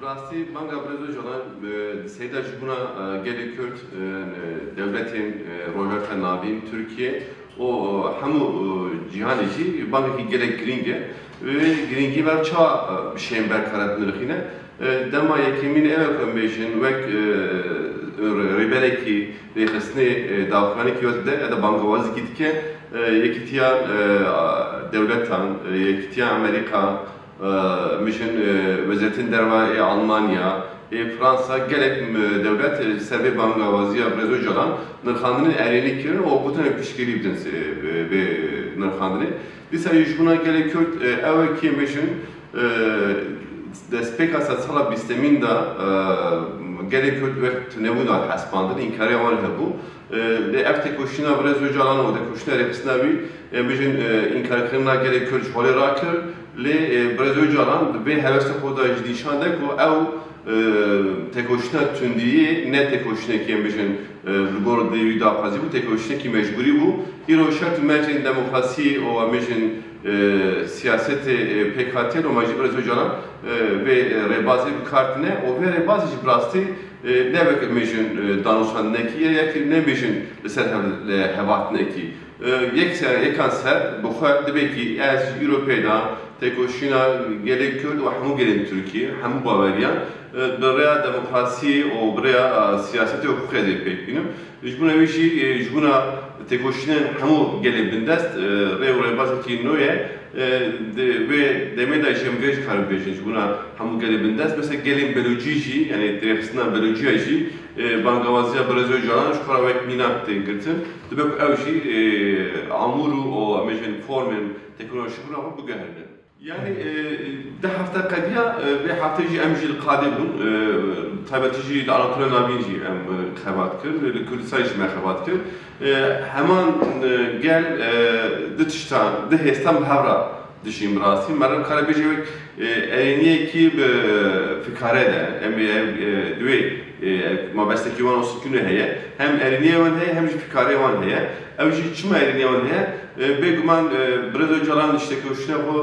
Rastî manga Brezî jalan seyda ji bûna gelê Kurd devletên rojberta navîn Türkiye û hemû cîhanê jî bangekî gelek girîng e wê girîngî ver ça şên berqerar nirxîne dema yekemîn ew em bêjin wek rêberekî rêxistinê dawxanekî wek de ya da bangewazîkî dike yekîtiya devletan yekîtiya Amerîka mişin Vezetin Derva Almanya, Fransa gelek devlet serve bangawaziya Brezî jalan nirxandinê erênî kirin û gotin piştgirî bidin vê nirxandinê. Dîsa ji bûna gelek Kurd ew kêm bêjin destpêka sala bîstemîn da gelek Kurd wek tunebûna hespandin înkarê wan hebû. Lê ev têkoşîna Brezî jalan û têkoşîna rêxistina wî em bêjin înkarkirina gelek Kurd ji holê rakir lê Brezî jalan vê hevesa xwe da jî nîşan de ku ew têkoşîna tundiyê ne têkoşînekî em bêjin li gor dêwî daxwazî bû têkoşînekî mecburî bû. Îro şert mercên demokrasiyê û em bêjin siyasetê pêk hatiye û jî Brezî jalan vê rêbazê bikartine û vê rêbazê jî bi rastî ne wek em bêjin danûstandinekî ye yekî ne bêjin li ser hevatinekî. Yekan ser bi xwe dibe kî ez ji Ewropayê da têkoşîna gelek Kurd û hemû gelên Tirkiye hemû baweriyan bi rêya demokrasiyê û bi rêya siyasetê û huquqê pêk bînim. Ji bûna wê jî ji bûna têkoşînên hemû gelên bindest rê û rêbazekî nû ye vê demê de ji em vê jî karin bêjin ji bûna hemû gelên bindest. Mesela gelên Belûcî jî yani rêxistina Belûciya jî bangewaziya Brezî jalan ji xwe re wek mînak tên girtin. Dibe ku ew jî amûr û em bêjin formên teknolojîk bûna xwe bigeherînin. Yani de hafta qediya ve hafta jî em jî li qadê bûn taybetî jî li Anatoliya navîn jî em xebat kir li Kurdistanê jî me xebat kir heman gel di tiştan di hêstan bi hev re dijîn bi rastî merim kare bêje wek erêniyekî bi fikare de em divê mabestekî wan û sikûnê heye hem erêniya wan heye hem jî fikarê wan heye ew jî çima erêniya wan heye bêguman Brezî jalan işte têkoşîna xwe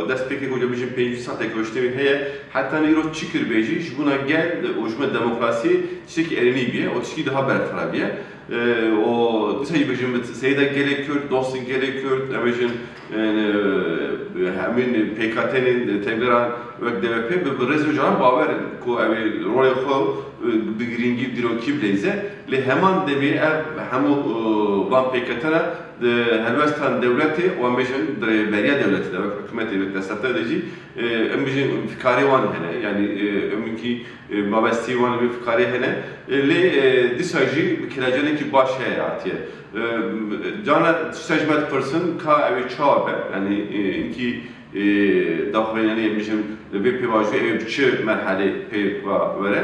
destpêkê ku bêjin pêncî sal têkoşînê heye heta îro çi kir bêjî ji bûna gel û ji me demokrasiyê tiştekî erênî biye û tiştekî daha berqerar biye û dîsa jî bêjin seyda gelek Kurd dostên gelek Kurd em bêjin hemîn PKK'nên tevgeran wek DVP bi Brezî jalan bawerin ku ew rolê xwe bi girîngî dîrokî bilêze lê heman demê ev hemû van PKK re helbestan devletê û em bêjin beriya devletê de wek hikûmetê wek destpêkê de jî em bêjin fikarê wan hene yani emkî mabestî wan wê fikarê hene lê dîsa jî kilacanekî baş heye hatiye. Cana tişta ji me dipirsin ka ew ê çawa be yani inkî daxuyanî em bêjin vê pêvajoyê ew bi çi merhelê pê were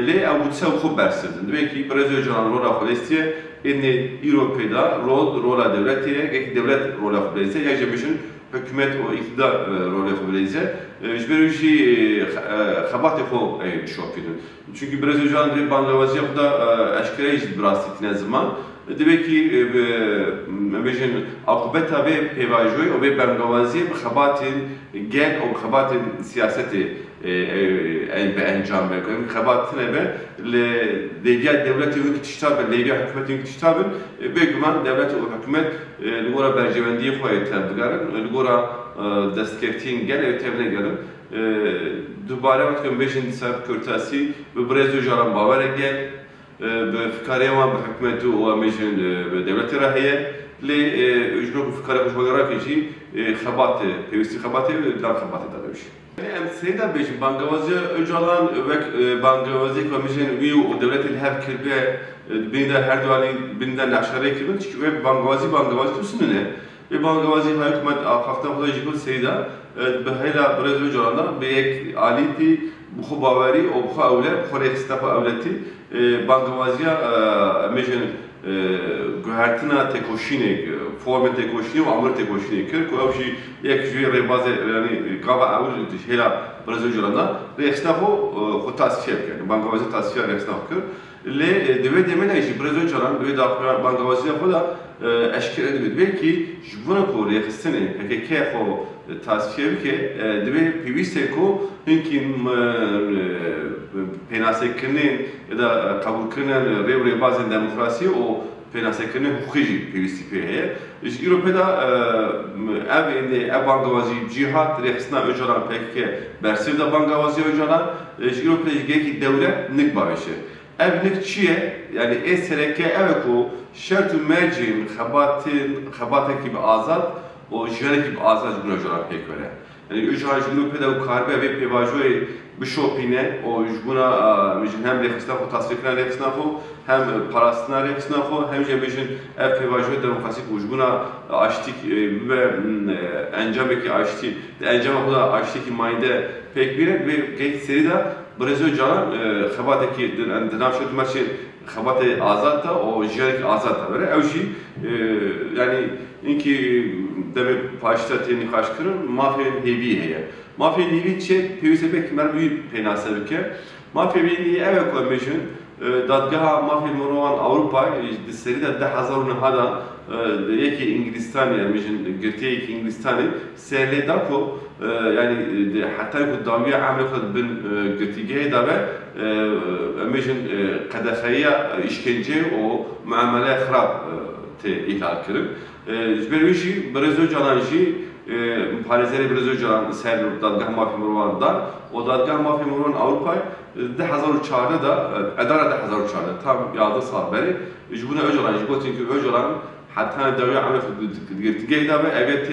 lê ew dîsa xwe bersirdin. Dibe kî Brezî jalan rola xwe lêstiye ênê Ewropayê da rola devletê ye yekî devlet rola xwe bilêze ya jî bêjin hikûmet û îktidar rolê xwe bilêze ji ber jî xebatê xwe dişopînin. Çünkü Brezî jalan divê bangewaziya xwe da eşkereyî jî bi rastî tîne ziman dibe kî em bêjin aqibeta vê pêvajoyê û vê bangewaziyê bi xebatên gel û xebatên siyasetê be encam vekin. Xebatine be li lêviya devletê wekî tişta bin, lêviya hikûmetê wekî tişta bin bêguman devlet û hikûmet li gora bercewendiyê xwe tev bigerin, li gora destkeftiyên gel ew tev negerin. Dubare wekî em bêjin dîsa kurtasî bi Brezî jalan bawerek gel bi fikarê wan bi hikûmetê û em bêjin bi devletê re heye lê ji ber ku fikarê xwe ji holê rakir jî xebatê pêwîstî xebatê dan xebatê da dewişî. Em seyda bêjin bangewaziya Öcalan wek bangewaziyek em bêjin wî û devletê li hev kiribe bînî de her duanî bînî de neşxereyê kirin çünkü wê bangewazî tûsinin e vê bangewazî hay hikûmet axaftan xwe jî kir seyda bi hêla Brezî Öcalan da bi yek alîtî bi xwe bawerî û bi xwe ewle bi xwe rêxistina xwe ewletî bangewaziya em bêjin guhertina têkoşînê formên têkoşînê û amûr têkoşînê kir ku ew jî yek ji wê rêbazê yanî gava ew hêla Brezî Jalan da rêxistina xwe tasfiye kir yani bangewaziya tasfiya rêxistina xwe kir lê divê demê de jî Brezî Jalan divê bangewaziya xwe da eşkere dibê belkî ji bûna ku rêxistinê PKK xwe tasfiye bike divê pêwîst e ku hinkî penaseyekirinin ya da kabulkirinin revre bazı demokrasi o penaseyekirinin hukuki piyisi peye. İşte Avrupa'da ev bangavazi cihat reksna öcalan peki bersivda bangavazi öcalan işte Avrupa'da gereki devlet nik baveşe. Ev nik çiye yani esereke ev ko şertu mercin xabatin gibi azad o jene gibi azad gün öcalan pek böyle. Yani öcalan Avrupa'da o karbe ve pevajoy bişopine o jbuna hem reksnafo tasfikran reksnafo hem parasına reksnafo hem jebejin ev pevajoy demokrasik jbuna açtık ve encameki açtı encama da açtık mayinde pek bir ve geç seride Brezilya canan xabateki dinamşet maçı xabatı azad da o jenek azad da böyle evşi yani inki demek başta teni kaşkırın mafyanın hevi heye. Mafyanın hevi çe pevise pek mer büyük penasebike. Mafyanın hevi eve koymuşun dadgaha mafyanın monovan Avrupa seride de hazırını hada yeki İngilizistan yani girtiye ki İngilizstan'ı serle dako yani hatta bu damya amel bin girtiye da ve mecin kadafaya işkence o muamele xarab te ihlal kırıp Jbervişi Brezilya calanjı Parizleri Brezilya calan ser dadgah mafya murvandan o dadgah mafya murvan Avrupa 2004'da da edara 2004'da tam yadı sal beri jbuna öcalan jbotinki öcalan hatta devlet amel girtiye da ve evet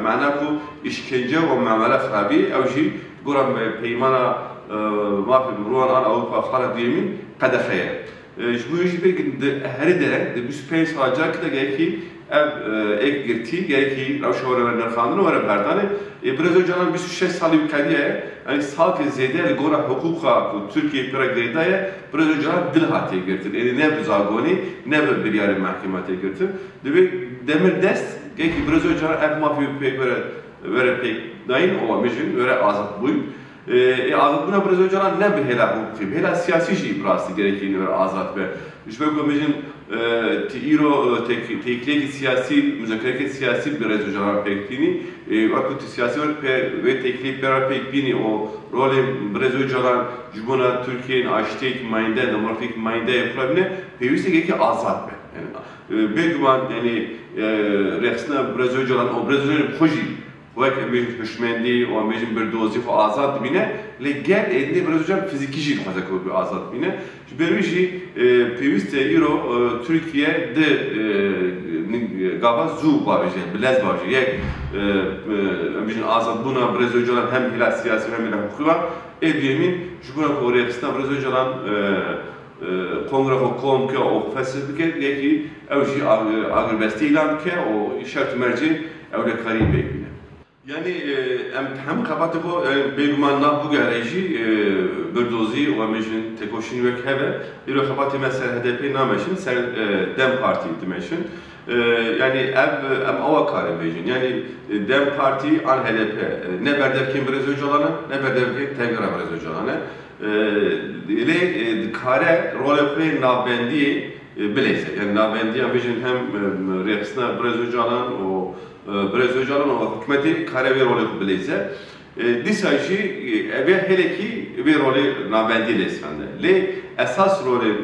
manaku işkence ve muamele xarabi evji guram peymana mafya murvan Avrupa xarab diyemin kadafaya Jbuyuji peki her dere de büspeyn sağacak da gereki ek girti gereki ravşavara ve nerxandını var berdane Brezilya canan 26 salı bir kadiye yani salk zede gora hukuka Türkiye pera gredaya Brezilya canan dil hatiye girti yani ne bir zagoni ne bir yari mahkemete girti demir dest gereki Brezilya canan ev mafya pek vere pek dain o amacın vere azat buyum azat buna Brezilya canan ne bir hela hukuki hela siyasi şey burası gerektiğini vere azat ve İşte bu amacın tekleki siyasi, müzakereki siyasi bir rezolüsyon pektiğini, vakti siyasi ve teklif bir pektiğini o rolü rezolüsyon cumhuriyet Türkiye'nin açtığı mayında, demokratik mayında yapılabilir, peviste gereki azat be. Yani bir güman yani reksine rezolüsyon o rezolüsyon proje Vak emecin hüşmendi, o emecin bir dozif azad bine, le gel edine biraz hocam fiziki jil fazla koy bir azad bine. Bervişi peviste iro Türkiye de gaba zu babıcı, bilaz babıcı. Yek emecin azad buna biraz hocam hem hilal siyasi hem hilal hukuka. Ediyemin şu buna oraya kısna biraz hocam kongre hukum ki o felsefike yeki evji agrbesti ilan ki o şart merci evle kari bekbine. Yani hem kapatı bu begumanla bu garajı berdozi o mecin tekoşin ve heve bir kapatı mesela HDP nameşin sen Dem Parti demeşin yani ev ava kare mecin yani Dem Parti an HDP ne berdevkin Brezilyalılarına ne berdevkin Tengara Brezilyalılarına ile kare rol nabendi bileyse yani nabendi mecin hem reaksiyona Brezilyalıların o Brezilyalıların o hükümeti kare bir rolü bileyse disajı ve hele ki bir rolü nabendi lesfende. Le esas rolü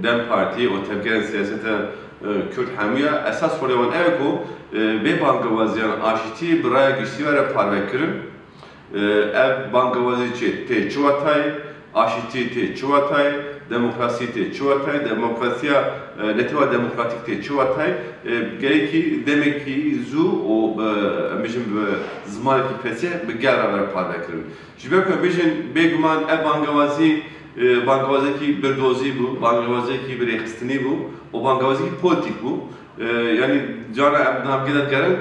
Dem Parti o tevkeren siyasete Kürt hamiye esas rolü olan evko ve bankavaziyan aşiti buraya geçti ve parvekirin ev bankavazici te çuvatay aşiti te çuvatay demokrasi te çuvatay, demokrasiya neteva demokratik te çuvatay gereki demek ki zu o bizim zaman ki pesi bir geraver parvekirin. Jibek bizim beguman ev bankavazi ki bir dozi bu, bankavazi ki bir ekstini bu, o bankavazi ki politik bu. Yani cana abdam gider gelen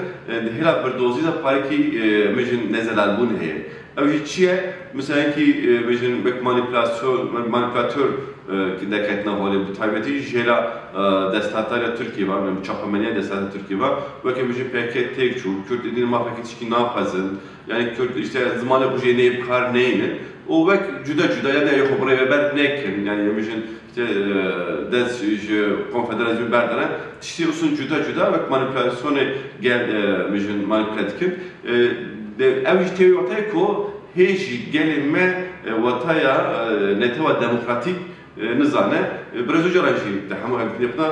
hela bir dozi da parki bizim nezelal bu ne? Ev çiye mesela ki bizim bek manipülatör ki deketne hali bu taybeti jela destatlarla Türkiye var, yani çapamaniye destatlarla Türkiye var. Belki bizim peket tek çu, Kürt dediğin mahveket ki ne yapazın, yani Kürt işte zamanla bu şey ne yapar neyini, o vek cüda ya da yok buraya ben nekin, yani bizim işte des konfederasyon berdene, işte usun cüda vek manipülasyonu gel bizim manipülatif. Ev işte ortaya ko heji gelinme وتایا نتوا دموکراتیک نزانه برای جرانجی همه هنگفنا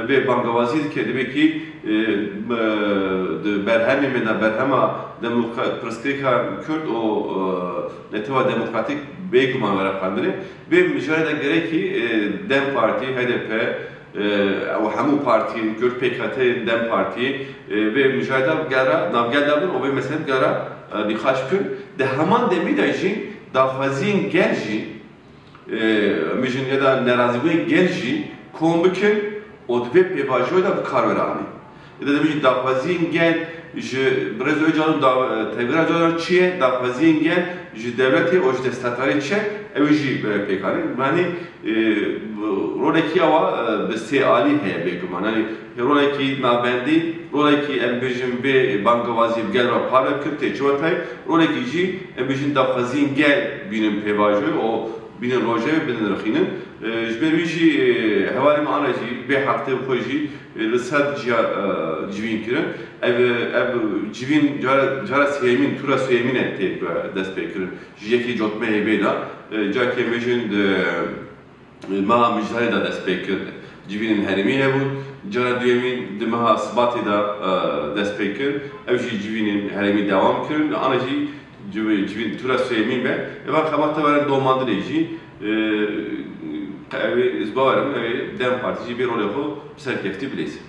به بانگوازی که دیگه برهمی من برهما پرسکریکا کرد و نتوا دموکراتیک بیگمان ورقاندنه به مجرد گرکی دم پارتی HDP و همون پارتی کرد PKK دم پارتی به مجرد گرا نامگردابن و به مثلا گرا نخاش کرد ده همان دمی داشتی دافازین گرجی میشن یا دا نرازیگوی گرجی کم بکن و دو پیواجوی دا بکار برانی. یا دا میشه دافازین گل برای زوی جانو تبیرا جانو چیه دافازین گل دولتی و دستاتاری چه اویجی پیکاری. معنی رولی آوا بسته عالی هی بگم. معنی رولی نابندی رولی امبیشن به بانگوازی گل را پاره کرده چوتای رولی جی امبیشن دافازین گل بینم پیواجوی و بین روزه بین رخینن جبریشی حوالی معنی به هفته خوشی لسات جوین کردن ev civin cara siyemin tura siyemin etti dest bekir jeki jotme hebeda jaki mejin de ma mijari da dest bekir civinin herimi hebu cara diyemin de ma sbati da dest bekir ev civinin herimi devam kir anaji civin tura siyemin be ev kabatta veren doğmandı reji ev izbavarım ev dem partici bir rol yapı serkefti bileysin.